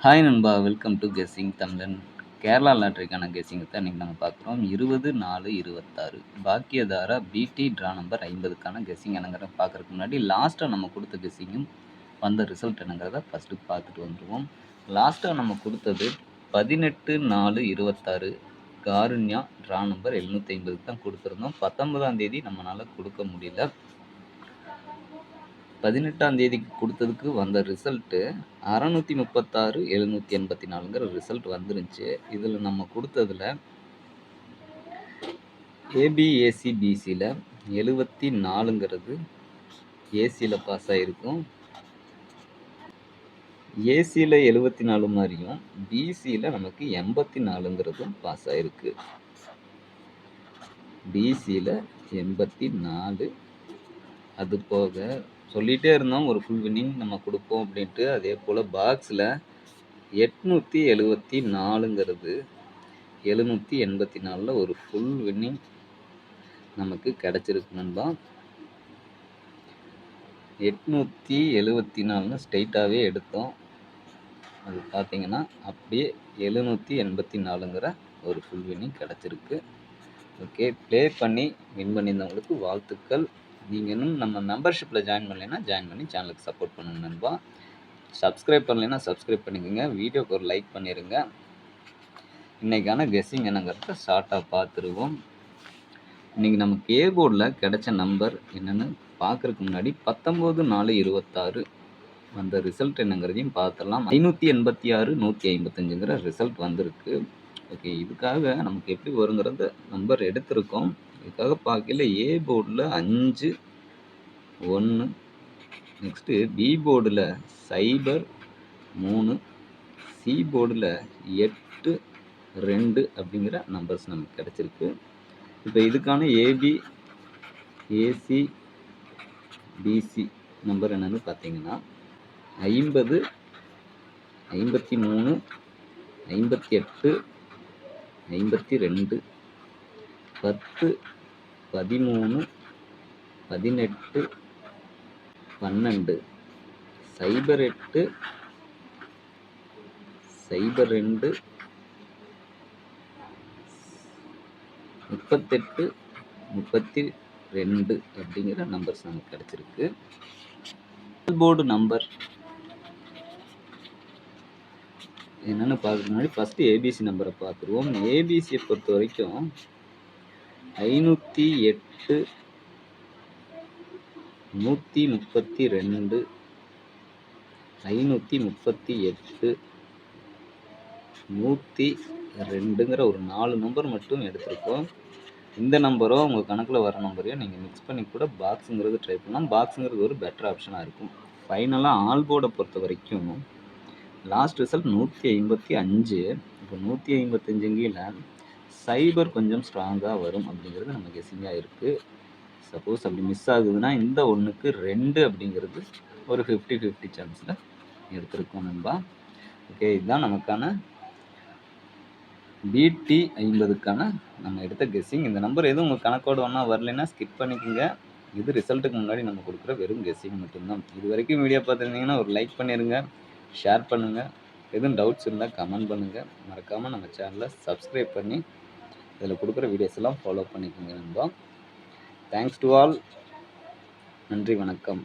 Hi நண்பா, welcome to guessing தமிழன். கேரளா லாட்ரிக்கான கெஸ்ஸிங்கை தான் இன்றைக்கி நம்ம பார்க்குறோம். 20/4/26 பாக்கியதாரா பிடி ட்ரா நம்பர் 50க்கான கெஸ்ஸிங் என்னங்கிறத பார்க்குறதுக்கு முன்னாடி லாஸ்ட்டாக நம்ம கொடுத்த கெஸ்ஸிங்கும் வந்த ரிசல்ட் என்னங்கிறத ஃபஸ்ட்டு பார்த்துட்டு வந்துடுவோம். லாஸ்ட்டாக நம்ம கொடுத்தது 18/4/26 காருண்யா ட்ரா நம்பர் 750 தான் கொடுத்துருந்தோம். 19ஆம் தேதி நம்மளால் கொடுக்க முடியல. 18ஆம் தேதிக்கு கொடுத்ததுக்கு வந்த ரிசல்ட்டு 636,784ங்கிற ரிசல்ட் வந்துருந்துச்சு. இதில் நம்ம கொடுத்ததில் ஏபிஏசிபிசியில் 74ங்கிறது ஏசியில் பாஸ் ஆகிருக்கும். ஏசியில் 74 மாதிரியும் பிசியில் நமக்கு 84ங்கிறதும் பாஸ் ஆகிருக்கு. பிசியில் 84, அது போக சொல்லிகிட்டே இருந்தோம் ஒரு ஃபுல் வின்னிங் நம்ம கொடுப்போம் அப்படின்ட்டு. அதே போல் பாக்ஸில் 874ங்கிறது 784 ஒரு ஃபுல் வின்னிங் நமக்கு கிடச்சிருக்கு நண்பா. 874 ஸ்ட்ரெயிட்டாகவே எடுத்தோம். அது பார்த்தீங்கன்னா அப்படியே 784ங்கிற ஒரு ஃபுல் வின்னிங் கிடச்சிருக்கு. ஓகே, ப்ளே பண்ணி வின் பண்ணியிருந்தவங்களுக்கு வாழ்த்துக்கள். நீங்கள் இன்னும் நம்ம மெம்பர்ஷிப்பில் ஜாயின் பண்ணலைன்னா ஜாயின் பண்ணி சேனலுக்கு சப்போர்ட் பண்ணுங்க நண்பா. சப்ஸ்கிரைப் பண்ணலைன்னா சப்ஸ்கிரைப் பண்ணிக்கோங்க. வீடியோக்கு ஒரு லைக் பண்ணிடுங்க. இன்றைக்கான கெஸ்ஸிங் என்னங்கிறத ஷார்ட்டாக பார்த்துருவோம். இன்றைக்கி நமக்கு ஏ போர்டில் கிடைச்ச நம்பர் என்னென்னு பார்க்குறதுக்கு முன்னாடி 19/4/26 அந்த ரிசல்ட் என்னங்கிறதையும் பார்த்துடலாம். 586 155ங்கிற ரிசல்ட் வந்திருக்கு. ஓகே, இதுக்காக நமக்கு எப்படி வருங்கிறத நம்பர் எடுத்திருக்கோம். இதுக்காக பார்க்கல ஏ போர்டில் 5 1, நெக்ஸ்ட்டு பி போர்டில் 0 3, சி போர்டில் 8 2 அப்படிங்கிற நம்பர்ஸ் நமக்கு கிடச்சிருக்கு. இப்போ இதுக்கான ஏபி ஏசி பிசி நம்பர் என்னென்னு பார்த்தீங்கன்னா 50 53 58 52 10 13 18 12 08 02 38 32 அப்படிங்கிற நம்பர்ஸ் நமக்கு கிடச்சிருக்கு. போர்டு நம்பர் என்னென்னு பார்க்குறதுக்கு முன்னாடி ஃபஸ்ட்டு ஏபிசி நம்பரை பார்த்துருவோம். ஏபிசியை பொறுத்த வரைக்கும் 508 132 538 102ங்கிற ஒரு 4 நம்பர் மட்டும் எடுத்திருக்கோம். இந்த நம்பரோ உங்கள் கணக்கில் வர நம்பரையும் நீங்கள் மிக்ஸ் பண்ணி கூட பாக்ஸுங்கிறது ட்ரை பண்ணலாம். பாக்ஸுங்கிறது ஒரு பெட்டர் ஆப்ஷனாக இருக்கும். ஃபைனலாக ஆல் போர்டை பொறுத்த வரைக்கும் லாஸ்ட் ரிசல்ட் 155. இப்போ 155ங்கில் சைபர் கொஞ்சம் ஸ்ட்ராங்காக வரும் அப்படிங்கிறது நம்ம கெஸ்ஸிங்காக இருக்குது. சப்போஸ் அப்படி மிஸ் ஆகுதுன்னா இந்த 1க்கு 2 அப்படிங்கிறது ஒரு 50-50 சான்ஸில் எடுத்திருக்கோம் நண்பா. ஓகே, இதுதான் நமக்கான பிடி 50க்கான நம்ம எடுத்த கெஸ்ஸிங். இந்த நம்பர் எதுவும் உங்கள் கணக்கோடு ஒன்றா வரலைன்னா ஸ்கிப் பண்ணிக்கோங்க. இது ரிசல்ட்டுக்கு முன்னாடி நம்ம கொடுக்குற வெறும் கெஸ்ஸிங் மட்டும்தான். இது வரைக்கும் வீடியோ பார்த்துருந்தீங்கன்னா ஒரு லைக் பண்ணிடுங்க, ஷேர் பண்ணுங்கள். எதுவும் டவுட்ஸ் இருந்தால் கமெண்ட் பண்ணுங்கள். மறக்காமல் நம்ம சேனலை சப்ஸ்கிரைப் பண்ணி இதில் கொடுக்குற வீடியோஸ் எல்லாம் ஃபாலோ பண்ணிக்கோங்க நண்பா. Thanks to all. நன்றி, வணக்கம்.